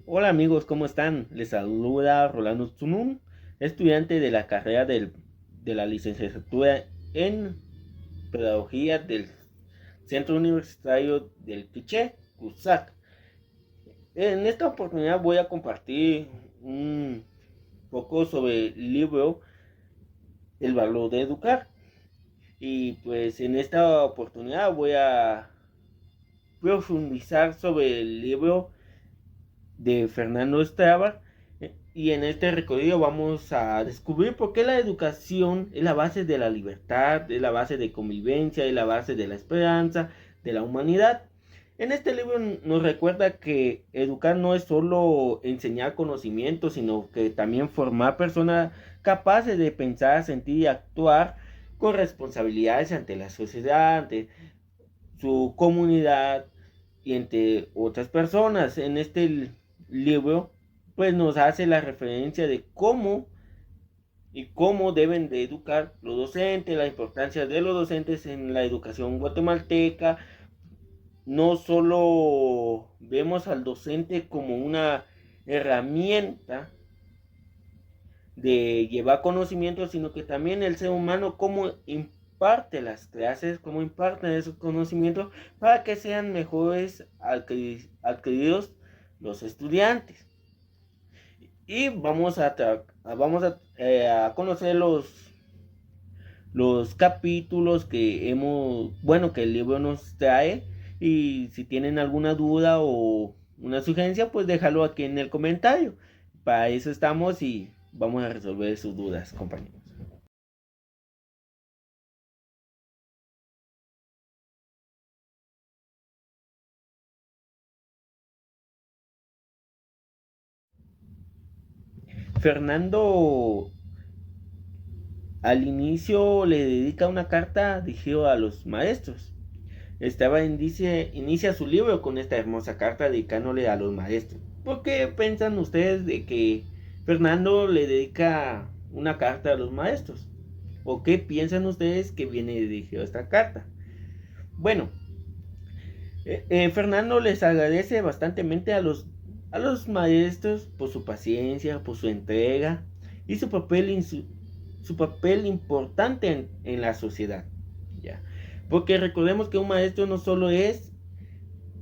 Hola amigos, ¿cómo están? Les saluda Rolando Zunun, estudiante de la carrera de la licenciatura en Pedagogía del Centro Universitario del Quiché, CUSAC. En esta oportunidad voy a compartir un poco sobre el libro El valor de educar. Y pues en esta oportunidad voy a profundizar sobre el libro de Fernando Estrada. Y en este recorrido vamos a descubrir por qué la educación es la base de la libertad, es la base de convivencia, es la base de la esperanza, de la humanidad. En este libro nos recuerda que educar no es solo enseñar conocimientos, sino que también formar personas capaces de pensar, sentir y actuar con responsabilidades ante la sociedad, ante su comunidad y entre otras personas. En este libro pues nos hace la referencia de cómo deben de educar los docentes, la importancia de los docentes en la educación guatemalteca. No solo vemos al docente como una herramienta de llevar conocimiento, sino que también el ser humano cómo imparte las clases, cómo imparte esos conocimientos para que sean mejores adquiridos los estudiantes. Y vamos a conocer los capítulos que que el libro nos trae. Y si tienen alguna duda o una sugerencia, pues déjalo aquí en el comentario. Para eso estamos y vamos a resolver sus dudas, compañeros. Fernando al inicio le dedica una carta dirigida a los maestros. Inicia su libro con esta hermosa carta dedicándole a los maestros. ¿Por qué piensan ustedes de que Fernando le dedica una carta a los maestros? ¿O qué piensan ustedes que viene dirigido esta carta? Bueno, Fernando les agradece bastantemente a los maestros por su paciencia, por su entrega y su papel importante en la sociedad. ¿Ya? Porque recordemos que un maestro no solo es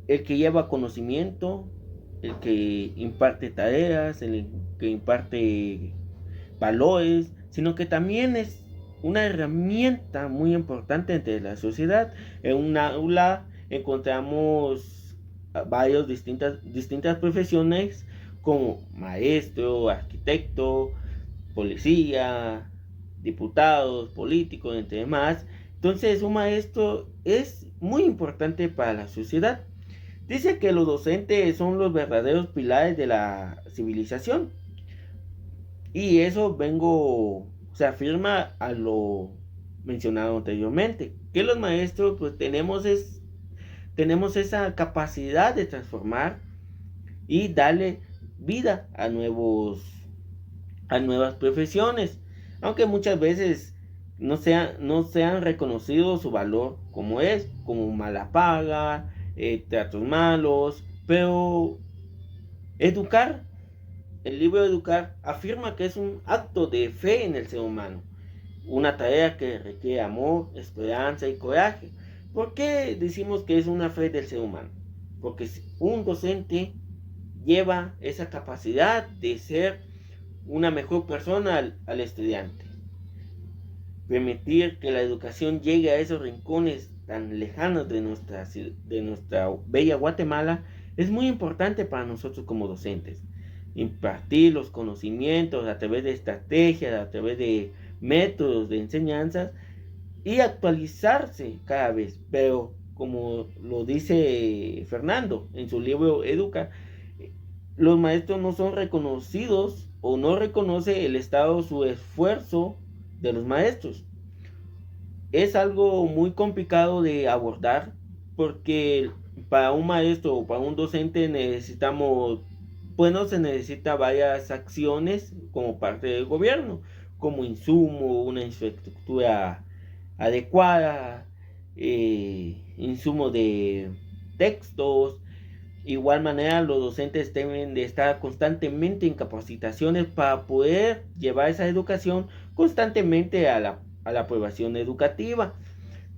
el que lleva conocimiento, el que imparte tareas, el que imparte valores, sino que también es una herramienta muy importante entre la sociedad. En un aula encontramos varias distintas profesiones como maestro, arquitecto, policía, diputados, políticos, entre demás. Entonces un maestro es muy importante para la sociedad. Dice que los docentes son los verdaderos pilares de la civilización. Y eso se afirma a lo mencionado anteriormente. Que los maestros pues tenemos esa capacidad de transformar y darle vida a nuevas profesiones. Aunque muchas veces no sean reconocido su valor como es, como mala paga, tratos malos, pero educar, el libro Educar afirma que es un acto de fe en el ser humano, una tarea que requiere amor, esperanza y coraje. ¿Por qué decimos que es una fe del ser humano? Porque un docente lleva esa capacidad de ser una mejor persona al estudiante. Permitir que la educación llegue a esos rincones tan lejanos de nuestra bella Guatemala es muy importante para nosotros como docentes. Impartir los conocimientos a través de estrategias, a través de métodos de enseñanzas y actualizarse cada vez. Pero como lo dice Fernando en su libro Educa, los maestros no son reconocidos o no reconoce el Estado su esfuerzo de los maestros. Es algo muy complicado de abordar porque para un maestro o para un docente se necesita varias acciones como parte del gobierno, como insumo, una infraestructura adecuada, insumo de textos, Igual manera, los docentes deben de estar constantemente en capacitaciones para poder llevar esa educación constantemente a la aprobación educativa.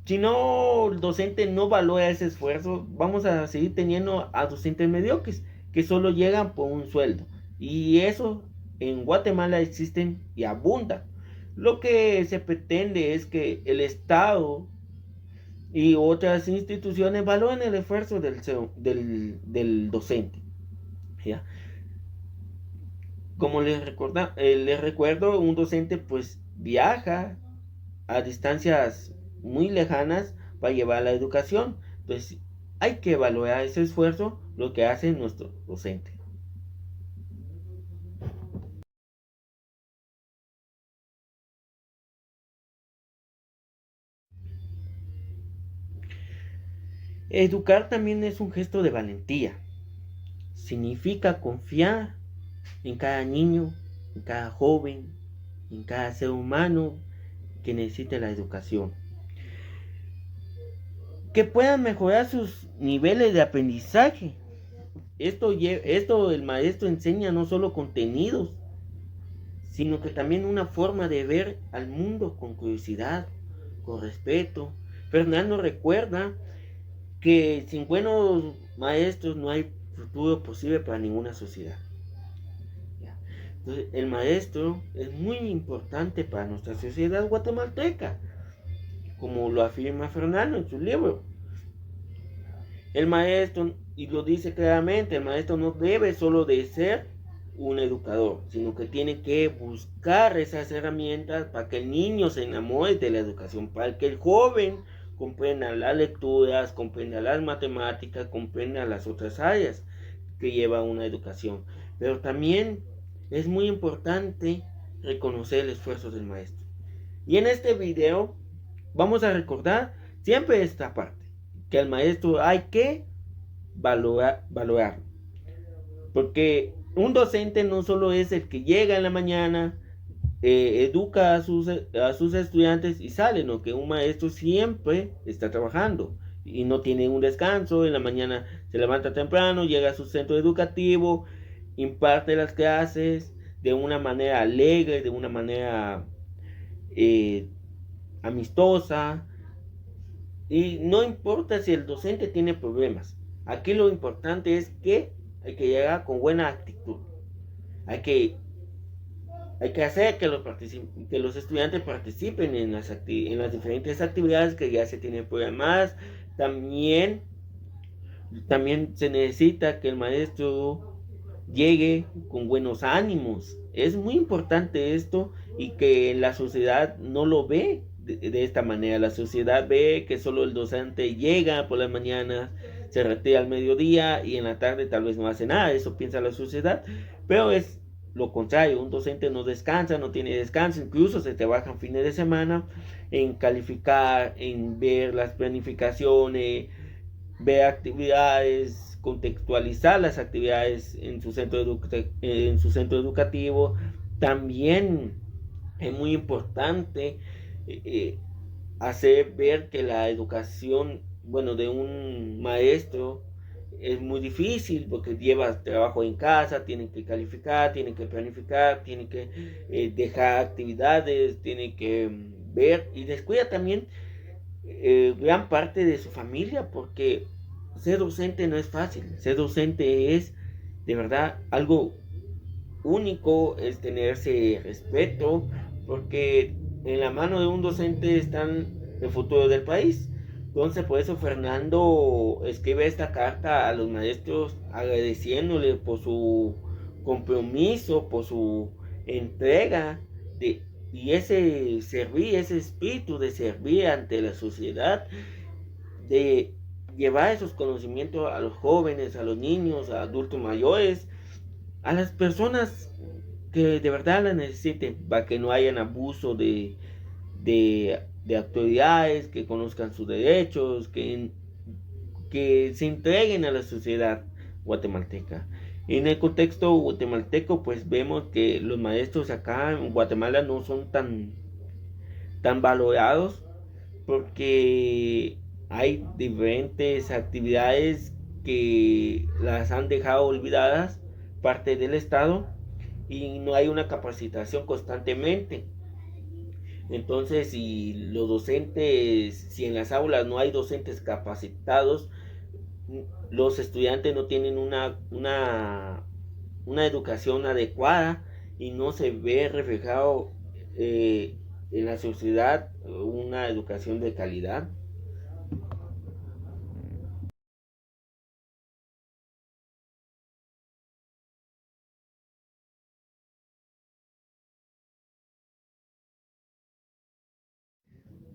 Si no, el docente no valora ese esfuerzo, vamos a seguir teniendo a docentes mediocres que solo llegan por un sueldo. Y eso en Guatemala existen y abundan. Lo que se pretende es que el Estado y otras instituciones valoren el esfuerzo del docente. ¿Ya? Como les recuerdo, un docente pues viaja a distancias muy lejanas para llevar la educación. Entonces hay que valorar ese esfuerzo, lo que hace nuestro docente. Educar también es un gesto de valentía. Significa confiar en cada niño, en cada joven, en cada ser humano que necesite la educación. Que puedan mejorar sus niveles de aprendizaje. Esto el maestro enseña no solo contenidos, sino que también una forma de ver al mundo con curiosidad, con respeto. Fernando recuerda que sin buenos maestros no hay futuro posible para ninguna sociedad. Entonces, el maestro es muy importante para nuestra sociedad guatemalteca, como lo afirma Fernando en su libro. El maestro, y lo dice claramente, el maestro no debe solo de ser un educador, sino que tiene que buscar esas herramientas para que el niño se enamore de la educación, para que el joven comprenda las lecturas, comprenda las matemáticas, comprenda las otras áreas que lleva una educación. Pero también es muy importante reconocer el esfuerzo del maestro. Y en este video vamos a recordar siempre esta parte, que al maestro hay que valorar. Porque un docente no solo es el que llega en la mañana, educa a sus estudiantes y sale, no, que un maestro siempre está trabajando y no tiene un descanso. En la mañana se levanta temprano, llega a su centro educativo, imparte las clases de una manera alegre, de una manera eh, amistosa, y no importa si el docente tiene problemas. Aquí lo importante es que hay que llegar con buena actitud. Hay que, hay que hacer que los estudiantes participen en en las diferentes actividades que ya se tienen programadas. También, también se necesita que el maestro llegue con buenos ánimos. Es muy importante esto y que la sociedad no lo ve de esta manera. La sociedad ve que solo el docente llega por las mañanas, se retira al mediodía y en la tarde tal vez no hace nada. Eso piensa la sociedad, pero es lo contrario. Un docente no descansa, no tiene descanso, incluso se trabajan fines de semana en calificar, en ver las planificaciones, ver actividades, contextualizar las actividades en su centro educativo. También es muy importante eh, hacer ver que la educación, bueno, de un maestro es muy difícil porque lleva trabajo en casa, tiene que calificar, tiene que planificar, tiene que dejar actividades, tiene que ver y descuida también gran parte de su familia, porque ser docente no es fácil. Ser docente es de verdad algo único, es tenerse respeto, porque en la mano de un docente están el futuro del país. Entonces, por eso Fernando escribe esta carta a los maestros agradeciéndole por su compromiso, por su entrega de, y ese servir, ese espíritu de servir ante la sociedad, de llevar esos conocimientos a los jóvenes, a los niños, a adultos mayores, a las personas que de verdad la necesiten, para que no hayan abuso de autoridades, que conozcan sus derechos, que se entreguen a la sociedad guatemalteca. En el contexto guatemalteco, pues vemos que los maestros acá en Guatemala no son tan valorados porque hay diferentes actividades que las han dejado olvidadas parte del Estado y no hay una capacitación constantemente. Entonces, si los docentes, si en las aulas no hay docentes capacitados, los estudiantes no tienen una educación adecuada y no se ve reflejado en la sociedad una educación de calidad.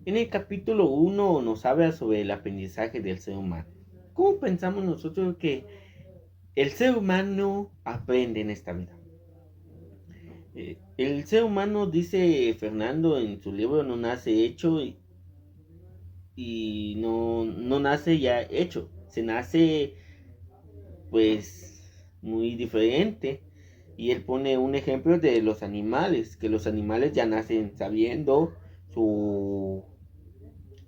En el capítulo 1 nos habla sobre el aprendizaje del ser humano. ¿Cómo pensamos nosotros que el ser humano aprende en esta vida? El ser humano, dice Fernando en su libro, no nace hecho y no nace ya hecho. Se nace pues muy diferente. Y él pone un ejemplo de los animales, que los animales ya nacen sabiendo su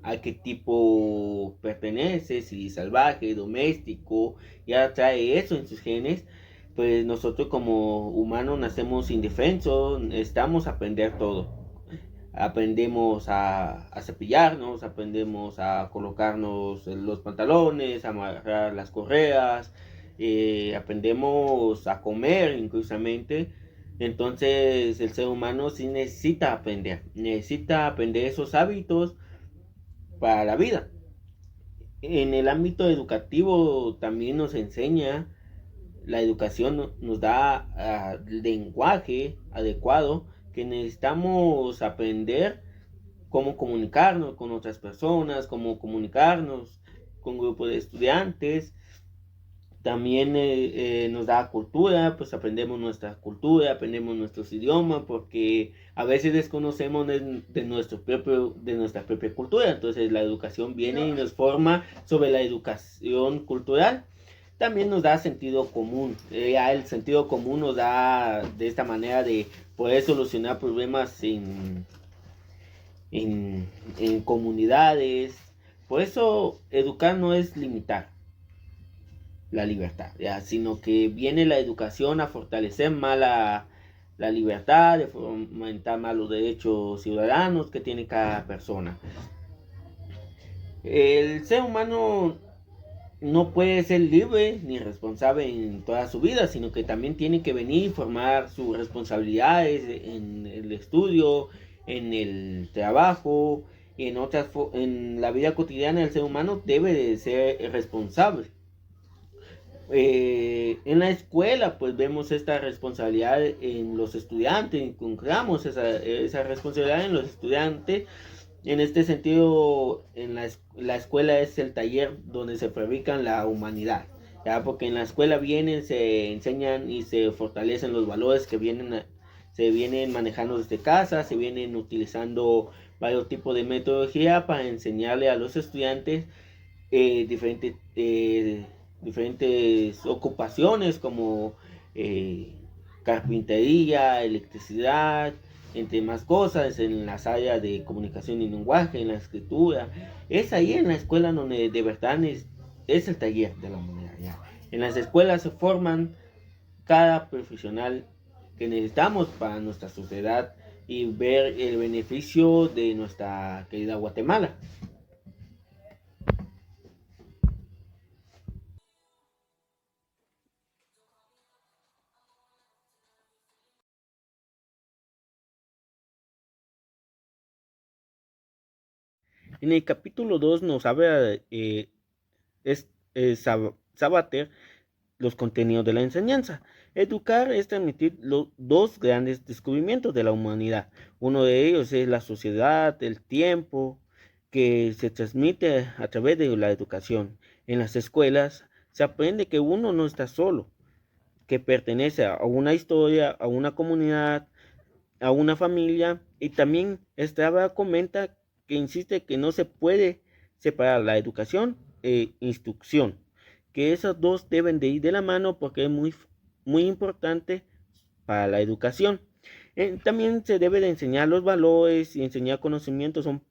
a qué tipo pertenece, si salvaje, doméstico, ya trae eso en sus genes. Pues nosotros como humanos nacemos indefensos, necesitamos aprender todo. Aprendemos a cepillarnos, aprendemos a colocarnos los pantalones, a amarrar las correas, aprendemos a comer inclusivamente. Entonces el ser humano sí necesita aprender esos hábitos para la vida. En el ámbito educativo también nos enseña, la educación nos da lenguaje adecuado que necesitamos aprender cómo comunicarnos con otras personas, cómo comunicarnos con grupos de estudiantes. También nos da cultura, pues aprendemos nuestra cultura, aprendemos nuestros idiomas, porque a veces desconocemos de nuestra propia cultura. Entonces la educación viene y nos forma sobre la educación cultural. También nos da sentido común. Ya el sentido común nos da de esta manera de poder solucionar problemas en comunidades. Por eso educar no es limitar la libertad, ¿ya? Sino que viene la educación a fortalecer más la libertad, de fomentar más los derechos ciudadanos que tiene cada persona. El ser humano no puede ser libre ni responsable en toda su vida, sino que también tiene que venir y formar sus responsabilidades en el estudio, en el trabajo, y en la vida cotidiana del ser humano debe de ser responsable. En la escuela pues vemos esta responsabilidad en los estudiantes, encontramos esa responsabilidad en los estudiantes. En este sentido, la escuela es el taller donde se fabrican la humanidad, ¿ya? Porque en la escuela vienen, se enseñan y se fortalecen los valores que se vienen manejando desde casa, se vienen utilizando varios tipos de metodología para enseñarle a los estudiantes eh, diferentes, eh, diferentes ocupaciones como eh, carpintería, electricidad, entre más cosas, en las áreas de comunicación y lenguaje, en la escritura. Es ahí en la escuela donde de verdad es el taller de la humanidad. ¿Ya? En las escuelas se forman cada profesional que necesitamos para nuestra sociedad y ver el beneficio de nuestra querida Guatemala. En el capítulo 2 nos habla es, Sabater los contenidos de la enseñanza. Educar es transmitir los dos grandes descubrimientos de la humanidad. Uno de ellos es la sociedad, el tiempo, que se transmite a través de la educación. En las escuelas se aprende que uno no está solo, que pertenece a una historia, a una comunidad, a una familia. Y también Estrada comenta que insiste que no se puede separar la educación e instrucción, que esos dos deben de ir de la mano porque es muy importante para la educación. También se debe de enseñar los valores y enseñar conocimientos son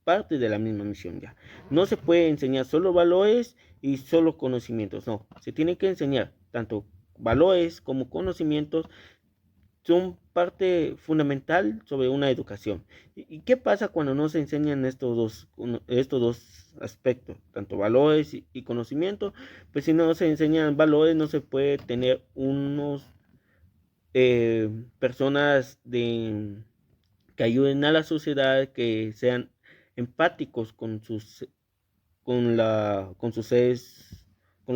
parte de la misma misión ya. No se puede enseñar solo valores y solo conocimientos, no. Se tiene que enseñar tanto valores como conocimientos, son parte fundamental sobre una educación. ¿Y qué pasa cuando no se enseñan estos dos aspectos, tanto valores y conocimiento? Pues si no se enseñan valores, no se puede tener unos personas que ayuden a la sociedad, que sean empáticos con los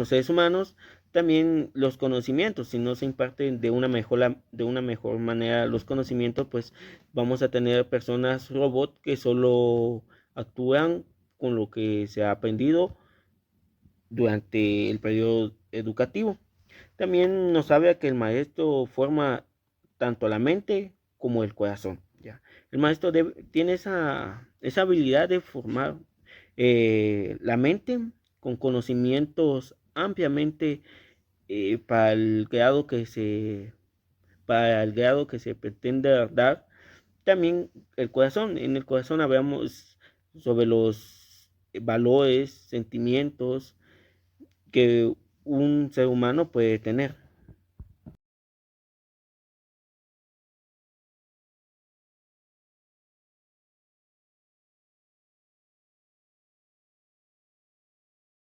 seres humanos. También los conocimientos, si no se imparten de una mejor manera los conocimientos, pues vamos a tener personas robot que solo actúan con lo que se ha aprendido durante el periodo educativo. También nos habla que el maestro forma tanto la mente como el corazón. ¿Ya? El maestro tiene esa habilidad de formar la mente con conocimientos ampliamente para el grado que se pretende dar. También el corazón, en el corazón hablamos sobre los valores, sentimientos que un ser humano puede tener.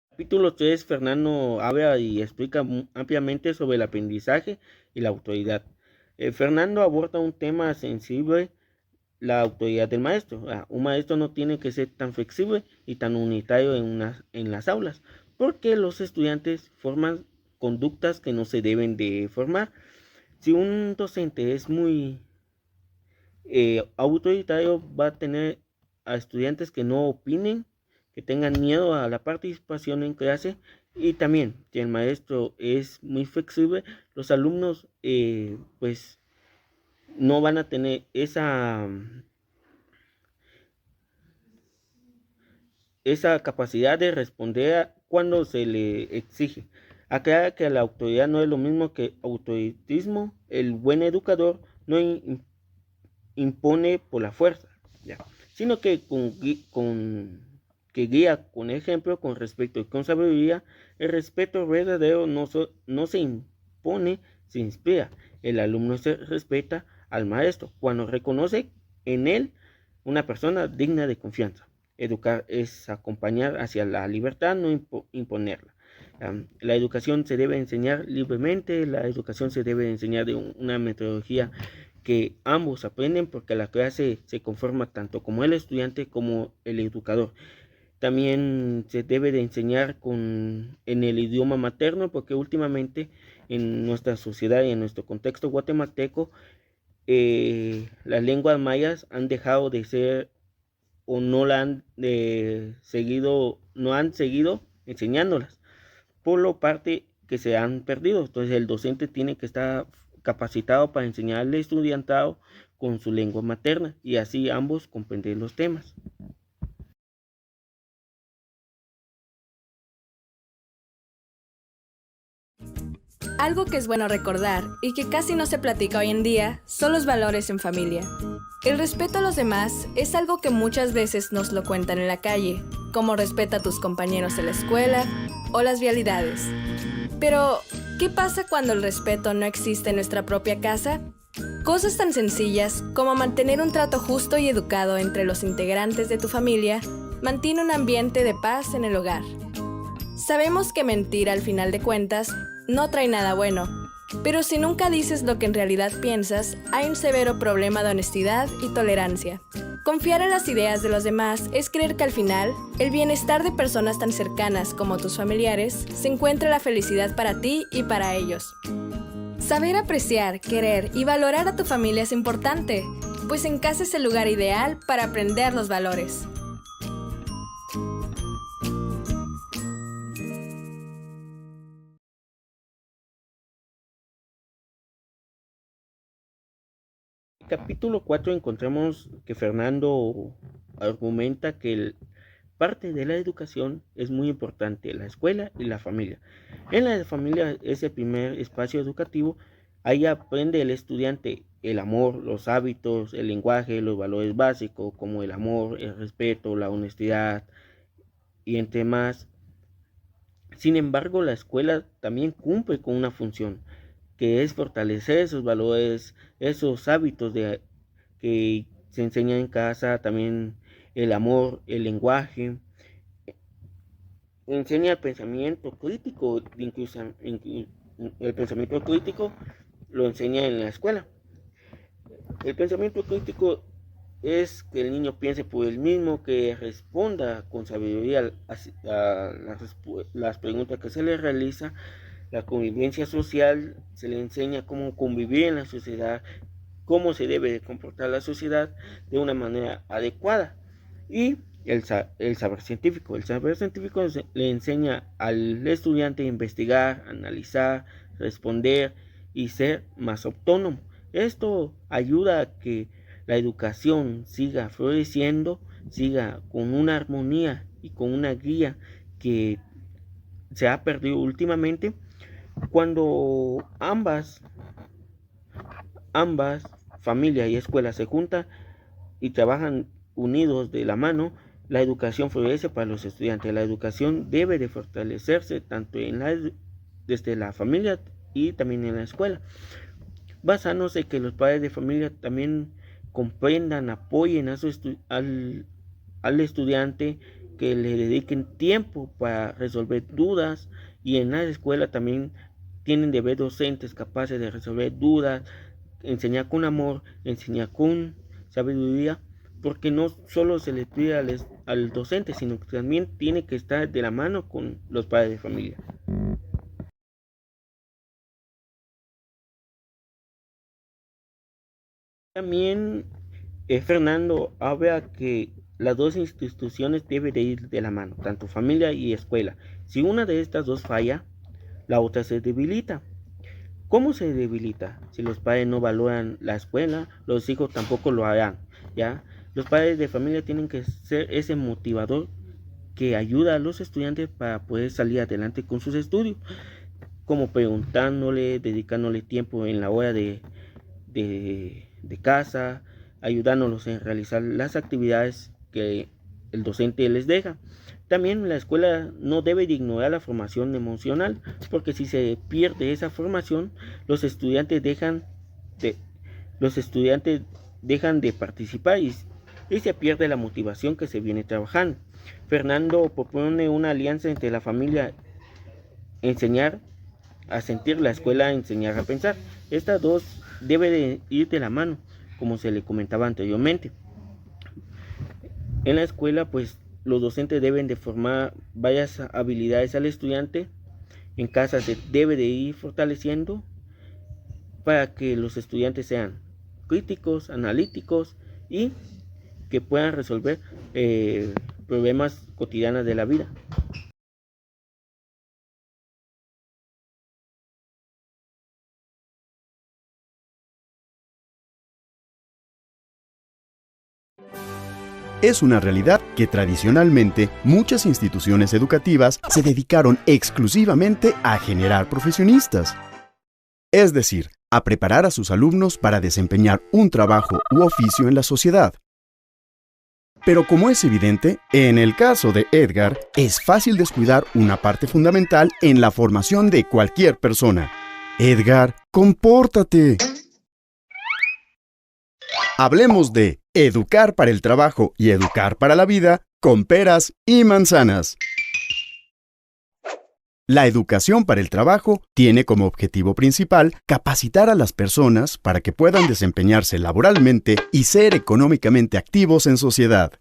Capítulo 3, Fernando habla y explica ampliamente sobre el aprendizaje y la autoridad. Fernando aborda un tema sensible, la autoridad del maestro. Un maestro no tiene que ser tan flexible y tan unitario en las aulas, porque los estudiantes forman conductas que no se deben de formar. Si un docente es muy autoritario, va a tener a estudiantes que no opinen, que tengan miedo a la participación en clase. Y también, si el maestro es muy flexible, los alumnos pues no van a tener esa capacidad de responder cuando se le exige. Aclara que la autoridad no es lo mismo que autoritarismo. El buen educador no impone por la fuerza, ¿ya? Sino que que guía con ejemplo, con respeto y con sabiduría. El respeto verdadero no se impone, se inspira. El alumno se respeta al maestro cuando reconoce en él una persona digna de confianza. Educar es acompañar hacia la libertad, no imponerla. La educación se debe enseñar libremente, la educación se debe enseñar de una metodología que ambos aprenden, porque la clase se conforma tanto como el estudiante como el educador. También se debe de enseñar en el idioma materno, porque últimamente en nuestra sociedad y en nuestro contexto guatemalteco, las lenguas mayas han dejado de ser, o no la han seguido, no han seguido enseñándolas, por lo parte que se han perdido. Entonces el docente tiene que estar capacitado para enseñarle al estudiantado con su lengua materna, y así ambos comprender los temas. Algo que es bueno recordar y que casi no se platica hoy en día son los valores en familia. El respeto a los demás es algo que muchas veces nos lo cuentan en la calle, como respeta a tus compañeros en la escuela o las vialidades. Pero, ¿qué pasa cuando el respeto no existe en nuestra propia casa? Cosas tan sencillas como mantener un trato justo y educado entre los integrantes de tu familia mantiene un ambiente de paz en el hogar. Sabemos que mentir, al final de cuentas, no trae nada bueno, pero si nunca dices lo que en realidad piensas, hay un severo problema de honestidad y tolerancia. Confiar en las ideas de los demás es creer que al final, el bienestar de personas tan cercanas como tus familiares se encuentra la felicidad para ti y para ellos. Saber apreciar, querer y valorar a tu familia es importante, pues en casa es el lugar ideal para aprender los valores. Capítulo 4 encontramos que Fernando argumenta que parte de la educación es muy importante, la escuela y la familia. En la familia es el primer espacio educativo. Ahí aprende el estudiante el amor, los hábitos, el lenguaje, los valores básicos como el amor, el respeto, la honestidad y entre más. Sin embargo, la escuela también cumple con una función, que es fortalecer esos valores, esos hábitos que se enseñan en casa, también el amor, el lenguaje, enseña el pensamiento crítico, incluso el pensamiento crítico lo enseña en la escuela. El pensamiento crítico es que el niño piense por él mismo, que responda con sabiduría a las preguntas que se le realiza. La convivencia social se le enseña cómo convivir en la sociedad, cómo se debe comportar la sociedad de una manera adecuada. Y el saber científico. El saber científico le enseña al estudiante a investigar, analizar, responder y ser más autónomo. Esto ayuda a que la educación siga floreciendo, siga con una armonía y con una guía que se ha perdido últimamente. Cuando ambas, familia y escuela, se juntan y trabajan unidos de la mano, la educación florece para los estudiantes. La educación debe de fortalecerse tanto desde la familia y también en la escuela, basándose en que los padres de familia también comprendan, apoyen al estudiante, que le dediquen tiempo para resolver dudas, y en la escuela también tienen de ver docentes capaces de resolver dudas, enseñar con amor, enseñar con sabiduría, porque no solo se le pide al docente, sino que también tiene que estar de la mano con los padres de familia. También Fernando habla que las dos instituciones deben de ir de la mano, tanto familia y escuela. Si una de estas dos falla, la otra se debilita. ¿Cómo se debilita? Si los padres no valoran la escuela, los hijos tampoco lo harán, ¿ya? Los padres de familia tienen que ser ese motivador que ayuda a los estudiantes para poder salir adelante con sus estudios, como preguntándole, dedicándole tiempo en la hora de casa, ayudándolos en realizar las actividades que el docente les deja. También la escuela no debe de ignorar la formación emocional, porque si se pierde esa formación, los estudiantes dejan de participar y se pierde la motivación que se viene trabajando. Fernando propone una alianza entre la familia, enseñar a sentir, la escuela, enseñar a pensar. Estas dos deben de ir de la mano, como se le comentaba anteriormente. En la escuela, pues, los docentes deben de formar varias habilidades al estudiante. En casa se debe de ir fortaleciendo para que los estudiantes sean críticos, analíticos y que puedan resolver problemas cotidianos de la vida. Es una realidad que tradicionalmente muchas instituciones educativas se dedicaron exclusivamente a generar profesionistas, es decir, a preparar a sus alumnos para desempeñar un trabajo u oficio en la sociedad. Pero como es evidente, en el caso de Edgar, es fácil descuidar una parte fundamental en la formación de cualquier persona. Edgar, compórtate. Hablemos de educar para el trabajo y educar para la vida con peras y manzanas. La educación para el trabajo tiene como objetivo principal capacitar a las personas para que puedan desempeñarse laboralmente y ser económicamente activos en sociedad.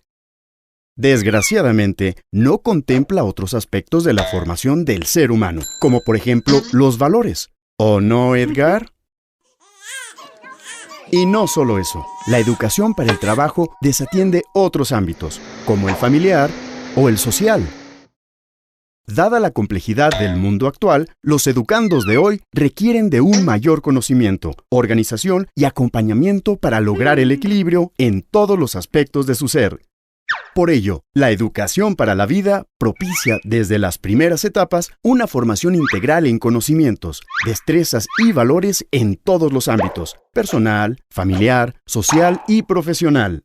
Desgraciadamente, no contempla otros aspectos de la formación del ser humano, como por ejemplo los valores. ¿O no, Edgar? Y no solo eso, la educación para el trabajo desatiende otros ámbitos, como el familiar o el social. Dada la complejidad del mundo actual, los educandos de hoy requieren de un mayor conocimiento, organización y acompañamiento para lograr el equilibrio en todos los aspectos de su ser. Por ello, la educación para la vida propicia desde las primeras etapas una formación integral en conocimientos, destrezas y valores en todos los ámbitos, personal, familiar, social y profesional,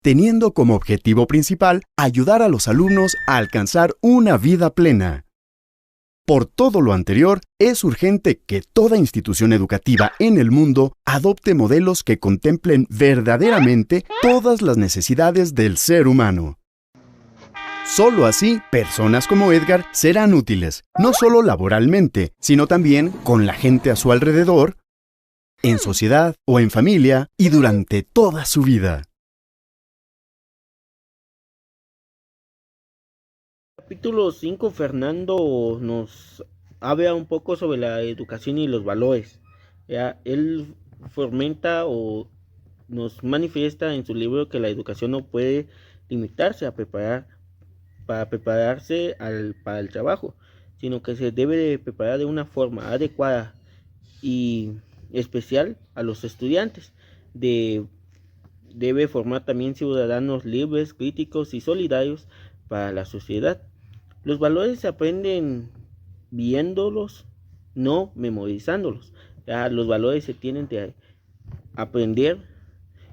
teniendo como objetivo principal ayudar a los alumnos a alcanzar una vida plena. Por todo lo anterior, es urgente que toda institución educativa en el mundo adopte modelos que contemplen verdaderamente todas las necesidades del ser humano. Solo así, personas como Edgar serán útiles, no solo laboralmente, sino también con la gente a su alrededor, en sociedad o en familia y durante toda su vida. Capítulo 5, Fernando nos habla un poco sobre la educación y los valores. Ya, él fomenta o nos manifiesta en su libro que la educación no puede limitarse a prepararse para el trabajo, sino que se debe de preparar de una forma adecuada y especial a los estudiantes. Debe formar también ciudadanos libres, críticos y solidarios para la sociedad. Los valores se aprenden viéndolos, no memorizándolos. Ya, los valores se tienen de aprender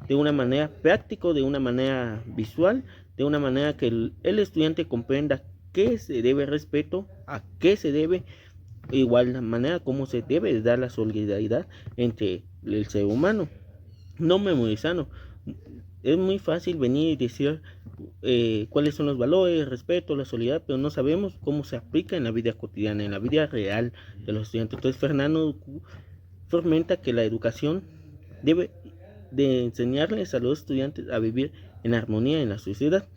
de una manera práctica, de una manera visual, de una manera que el estudiante comprenda qué se debe respeto, a qué se debe, de igual manera cómo se debe dar la solidaridad entre el ser humano, no memorizando. Es muy fácil venir y decir cuáles son los valores, el respeto, la solidaridad, pero no sabemos cómo se aplica en la vida cotidiana, en la vida real de los estudiantes. Entonces Fernando fomenta que la educación debe de enseñarles a los estudiantes a vivir en armonía en la sociedad.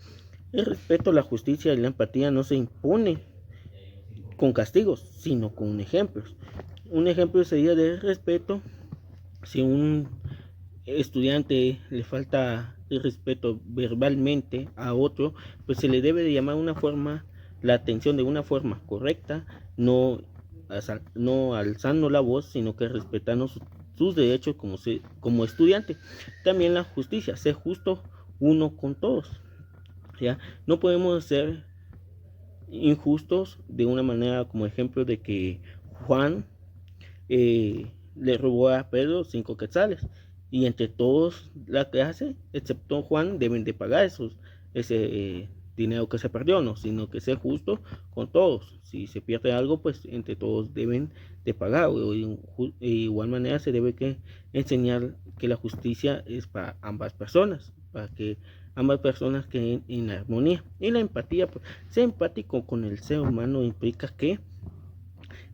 El respeto, la justicia y la empatía no se impone con castigos, sino con ejemplos. Un ejemplo sería de respeto. Si un estudiante le falta el respeto verbalmente a otro, pues se le debe de llamar la atención de una forma correcta, no alzando la voz, sino que respetando sus derechos como estudiante. También la justicia, ser justo uno con todos. ¿Ya? No podemos ser injustos de una manera como ejemplo de que Juan le robó a Pedro 5 quetzales y entre todos la clase, excepto Juan, deben de pagar ese dinero que se perdió, no, sino que ser justo con todos. Si se pierde algo, pues entre todos deben de pagar. De igual manera se debe que enseñar que la justicia es para ambas personas, para que ambas personas queden en armonía. Y la empatía, pues, ser empático con el ser humano implica que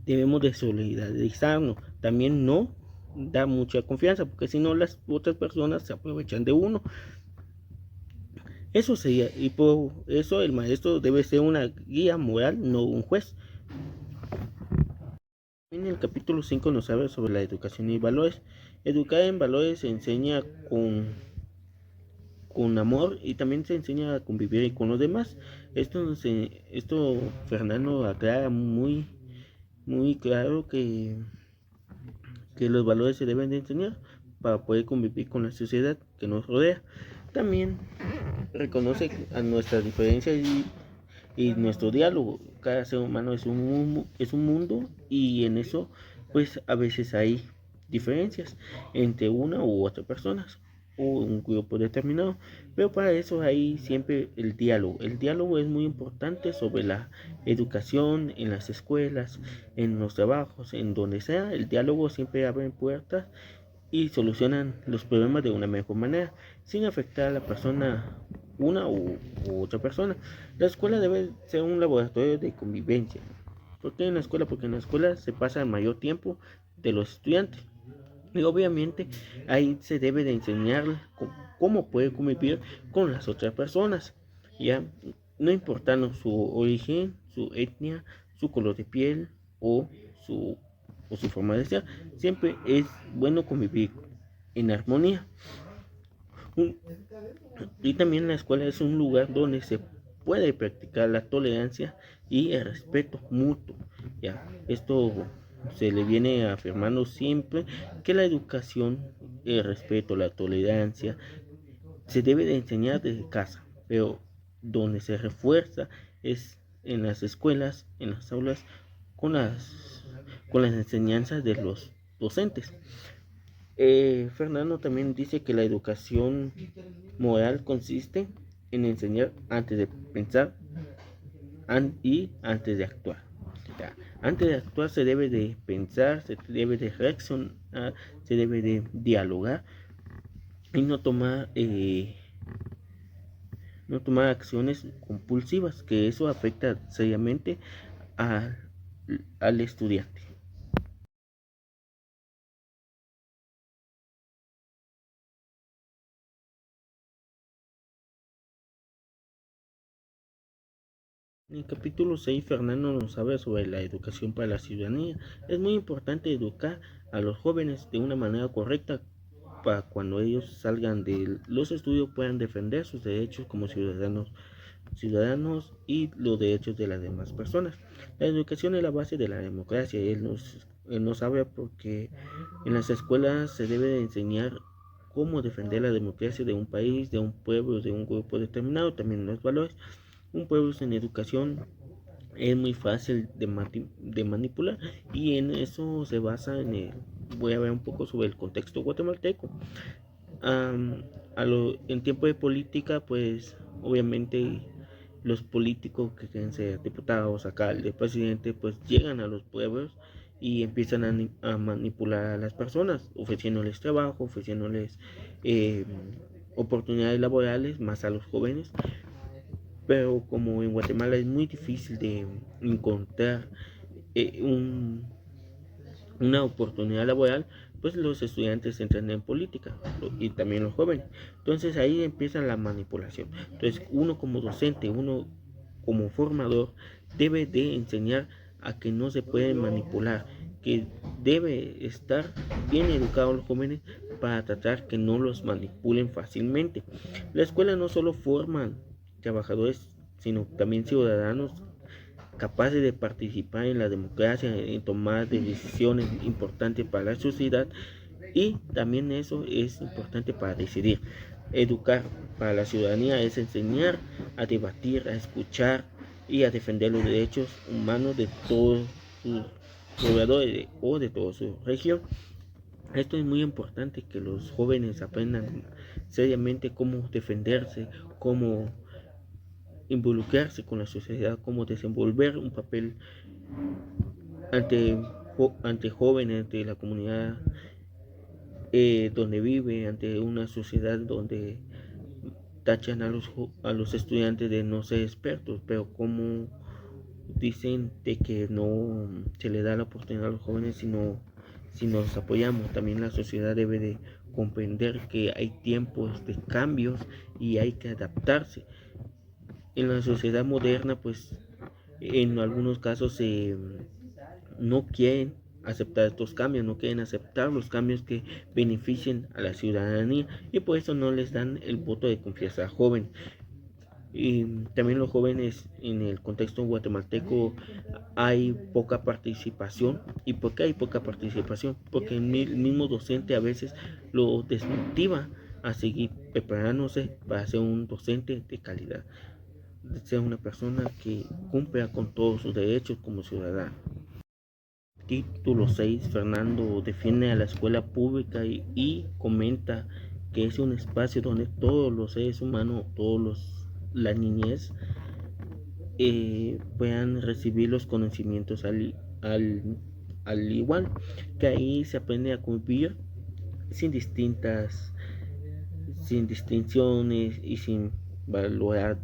debemos de solidarizarnos. También no da mucha confianza, porque si no las otras personas se aprovechan de uno. Eso sería, y por eso el maestro debe ser una guía moral, no un juez. En el capítulo 5 nos habla sobre la educación y valores. Educar en valores se enseña con amor y también se enseña a convivir con los demás. Esto Fernando aclara muy claro que los valores se deben de enseñar para poder convivir con la sociedad que nos rodea. También reconoce a nuestras diferencias y nuestro diálogo. Cada ser humano es un mundo y en eso pues a veces hay diferencias entre una u otra persona o un grupo determinado, pero para eso hay siempre el diálogo. El diálogo es muy importante sobre la educación en las escuelas, en los trabajos, en donde sea. El diálogo siempre abre puertas y solucionan los problemas de una mejor manera, sin afectar a la persona, una u otra persona. La escuela debe ser un laboratorio de convivencia. ¿Por qué en la escuela? Porque en la escuela se pasa el mayor tiempo de los estudiantes. Y obviamente ahí se debe de enseñar cómo puede convivir con las otras personas. Ya, no importando su origen, su etnia, su color de piel o su forma de ser, siempre es bueno convivir en armonía. Y también la escuela es un lugar donde se puede practicar la tolerancia y el respeto mutuo. Ya, esto se le viene afirmando siempre que la educación, el respeto, la tolerancia se debe de enseñar desde casa. pero donde se refuerza es en las escuelas, en las aulas, con las enseñanzas de los docentes. Fernando también dice que la educación moral consiste en enseñar antes de pensar y antes de actuar. O sea, antes de actuar se debe de pensar, se debe de reaccionar, se debe de dialogar y no tomar acciones compulsivas, que eso afecta seriamente a, al estudiante. En el capítulo 6, Fernando nos habla sobre la educación para la ciudadanía. Es muy importante educar a los jóvenes de una manera correcta para cuando ellos salgan de los estudios puedan defender sus derechos como ciudadanos y los derechos de las demás personas. La educación es la base de la democracia. Él nos habla porque en las escuelas se debe de enseñar cómo defender la democracia de un país, de un pueblo, de un grupo determinado, también los valores. Un pueblo sin educación es muy fácil de manipular y en eso se basa voy a ver un poco sobre el contexto guatemalteco. En tiempo de política, pues obviamente los políticos que quieren ser diputados, alcaldes, presidentes, pues llegan a los pueblos y empiezan a manipular a las personas, ofreciéndoles trabajo, ofreciéndoles eh, oportunidades laborales, más a los jóvenes. Pero como en Guatemala es muy difícil de encontrar eh, un, una oportunidad laboral, pues los estudiantes entran en política y también los jóvenes. Entonces ahí empieza la manipulación. Entonces uno como docente, uno como formador, debe de enseñar a que no se puede manipular, que debe estar bien educados los jóvenes para tratar que no los manipulen fácilmente. La escuela no solo forma trabajadores, sino también ciudadanos capaces de participar en la democracia, en tomar decisiones importantes para la sociedad, y también eso es importante para decidir. Educar para la ciudadanía es enseñar a debatir, a escuchar y a defender los derechos humanos de todos sus pobladores o de toda su región. Esto es muy importante, que los jóvenes aprendan seriamente cómo defenderse, cómo involucrarse con la sociedad, cómo desenvolver un papel ante, ante jóvenes, ante la comunidad donde vive, ante una sociedad donde tachan a los estudiantes de no ser expertos, pero como dicen de que no se le da la oportunidad a los jóvenes si nos apoyamos. También la sociedad debe de comprender que hay tiempos de cambios y hay que adaptarse. En la sociedad moderna, pues en algunos casos no quieren aceptar estos cambios, no quieren aceptar los cambios que beneficien a la ciudadanía, y por eso no les dan el voto de confianza joven. Y también los jóvenes en el contexto guatemalteco hay poca participación. ¿Y por qué hay poca participación? Porque el mismo docente a veces lo desmotiva a seguir preparándose para ser un docente de calidad, ser una persona que cumpla con todos sus derechos como ciudadano. Título 6, Fernando defiende a la escuela pública y comenta que es un espacio donde todos los seres humanos, la niñez, puedan recibir los conocimientos al igual, que ahí se aprende a convivir sin sin distinciones y sin valorar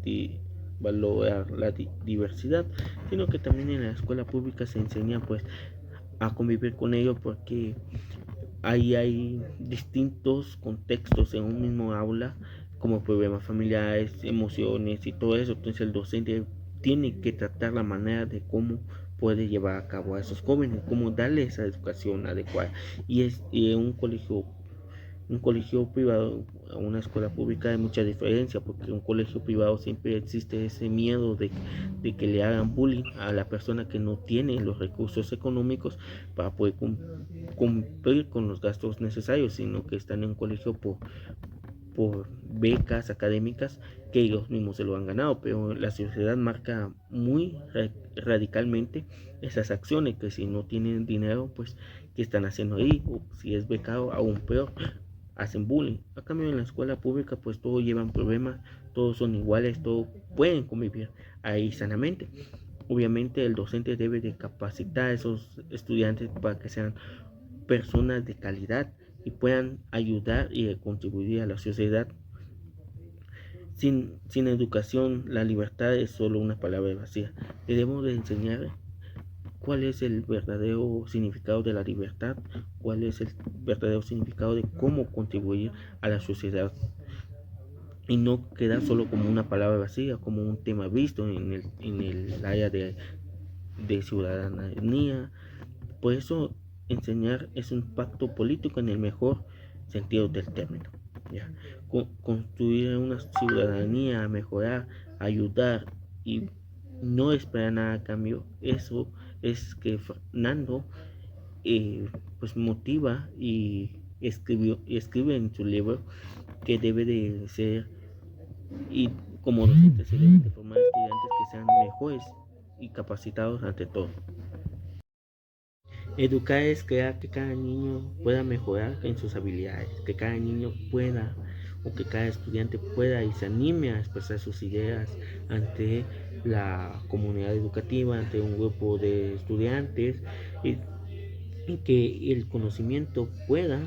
la diversidad, sino que también en la escuela pública se enseña pues a convivir con ellos, porque ahí hay distintos contextos en un mismo aula, como problemas familiares, emociones y todo eso. Entonces el docente tiene que tratar la manera de cómo puede llevar a cabo a esos jóvenes, cómo darle esa educación adecuada. Y en un colegio privado a una escuela pública hay mucha diferencia, porque en un colegio privado siempre existe ese miedo de que le hagan bullying a la persona que no tiene los recursos económicos para poder cumplir con los gastos necesarios, sino que están en un colegio por becas académicas que ellos mismos se lo han ganado, pero la sociedad marca muy radicalmente esas acciones, que si no tienen dinero, pues ¿qué están haciendo ahí? O si es becado, aún peor, hacen bullying. A cambio, en la escuela pública pues todos llevan problemas, todos son iguales, todos pueden convivir ahí sanamente. Obviamente el docente debe de capacitar a esos estudiantes para que sean personas de calidad y puedan ayudar y contribuir a la sociedad. Sin educación, la libertad es solo una palabra vacía. Debemos de enseñar cuál es el verdadero significado de la libertad, cuál es el verdadero significado de cómo contribuir a la sociedad y no quedar solo como una palabra vacía, como un tema visto en el área de ciudadanía. Por eso enseñar es un pacto político en el mejor sentido del término. ¿Ya? Construir una ciudadanía, mejorar, ayudar y no esperar nada a cambio. Eso es que Fernando pues motiva y escribe en su libro que debe de ser, y como docente se deben de formar estudiantes que sean mejores y capacitados ante todo. Educar es crear que cada niño pueda mejorar en sus habilidades, que cada niño pueda o que cada estudiante pueda y se anime a expresar sus ideas ante la comunidad educativa, ante un grupo de estudiantes y, y que el conocimiento pueda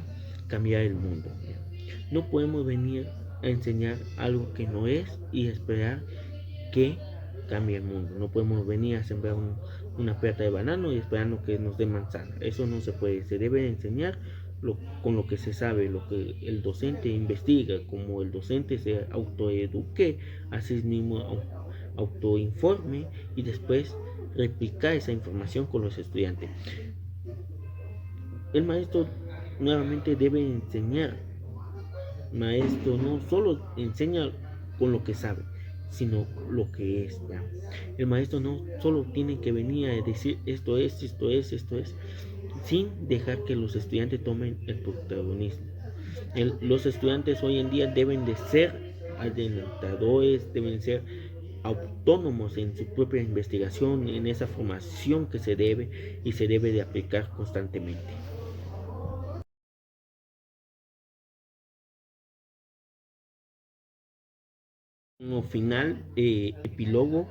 cambiar el mundo. No podemos venir a enseñar algo que no es y esperar que cambie el mundo. No podemos venir a sembrar una planta de banano y esperando que nos dé manzana. Eso no se puede. Se debe enseñar con lo que se sabe, lo que el docente investiga, como el docente se autoeduque, así mismo autoinforme y después replicar esa información con los estudiantes. El maestro nuevamente debe enseñar. Maestro no solo enseña con lo que sabe, sino lo que es. ¿Ya? El maestro no solo tiene que venir a decir esto es, sin dejar que los estudiantes tomen el protagonismo. Los estudiantes hoy en día deben de ser adelantadores, deben ser autónomos en su propia investigación, en esa formación que se debe y se debe de aplicar constantemente. Como final, epílogo,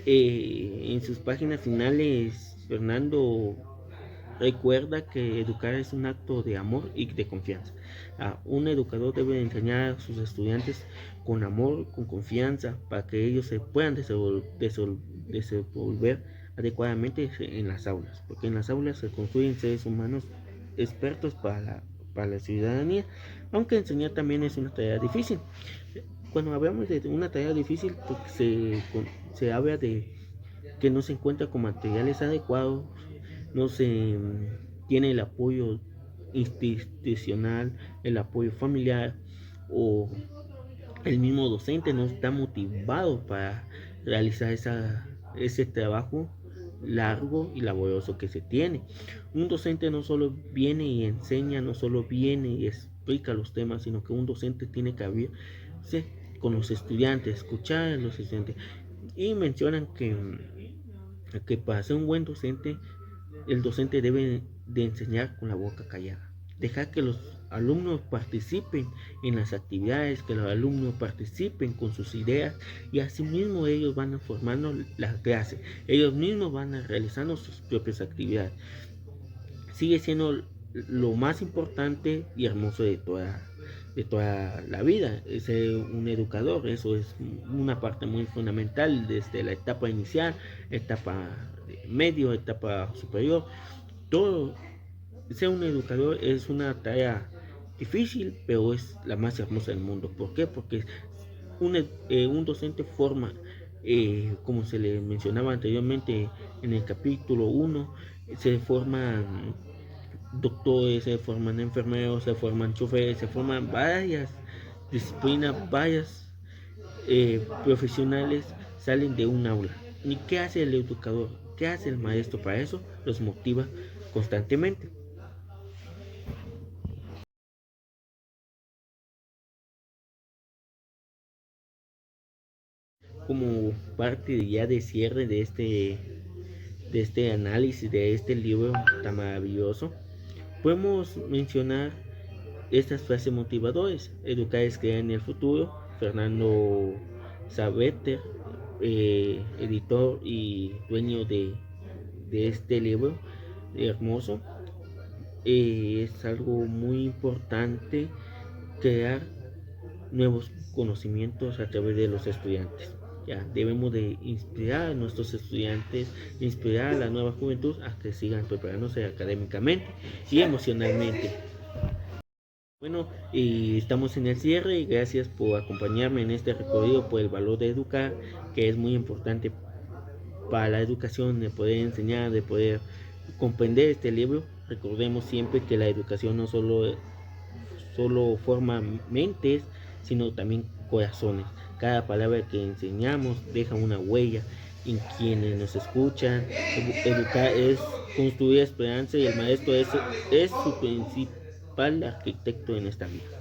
en sus páginas finales, Fernando recuerda que educar es un acto de amor y de confianza. Un educador debe enseñar a sus estudiantes con amor, con confianza, para que ellos se puedan desenvolver adecuadamente en las aulas, porque en las aulas se construyen seres humanos expertos para la ciudadanía, aunque enseñar también es una tarea difícil. Cuando hablamos de una tarea difícil, pues se habla de que no se encuentra con materiales adecuados, no se tiene el apoyo institucional, el apoyo familiar o el mismo docente no está motivado para realizar ese trabajo largo y laborioso que se tiene. Un docente no solo viene y enseña, no solo viene y explica los temas, sino que un docente tiene que abrirse con los estudiantes, escuchar a los estudiantes. Y mencionan que para ser un buen docente, el docente debe de enseñar con la boca callada. Dejar que los alumnos participen en las actividades, que los alumnos participen con sus ideas y asimismo ellos van a formando la clase, ellos mismos van a realizando sus propias actividades. Sigue siendo lo más importante y hermoso de toda la vida, ser un educador. Eso es una parte muy fundamental desde la etapa inicial, etapa medio, etapa superior. Todo, ser un educador es una tarea difícil, pero es la más hermosa del mundo. ¿Por qué? Porque un docente forma, como se le mencionaba anteriormente en el capítulo 1, se forman doctores, se forman enfermeros, se forman choferes, se forman varias disciplinas, varias profesionales salen de un aula. ¿Y qué hace el educador? ¿Qué hace el maestro para eso? Los motiva constantemente. como parte ya de cierre de este análisis de este libro tan maravilloso, podemos mencionar estas frases motivadoras. Educar es crear en el futuro. Fernando Saavedra, editor y dueño de este libro hermoso. Es algo muy importante crear nuevos conocimientos a través de los estudiantes. Ya debemos de inspirar a nuestros estudiantes, inspirar a la nueva juventud a que sigan preparándose académicamente y emocionalmente. Bueno, y estamos en el cierre y gracias por acompañarme en este recorrido por el valor de educar, que es muy importante para la educación, de poder enseñar, de poder comprender este libro. Recordemos siempre que la educación no solo forma mentes, sino también corazones. Cada palabra que enseñamos deja una huella en quienes nos escuchan. Educar es construir esperanza y el maestro es su principal arquitecto en esta vida.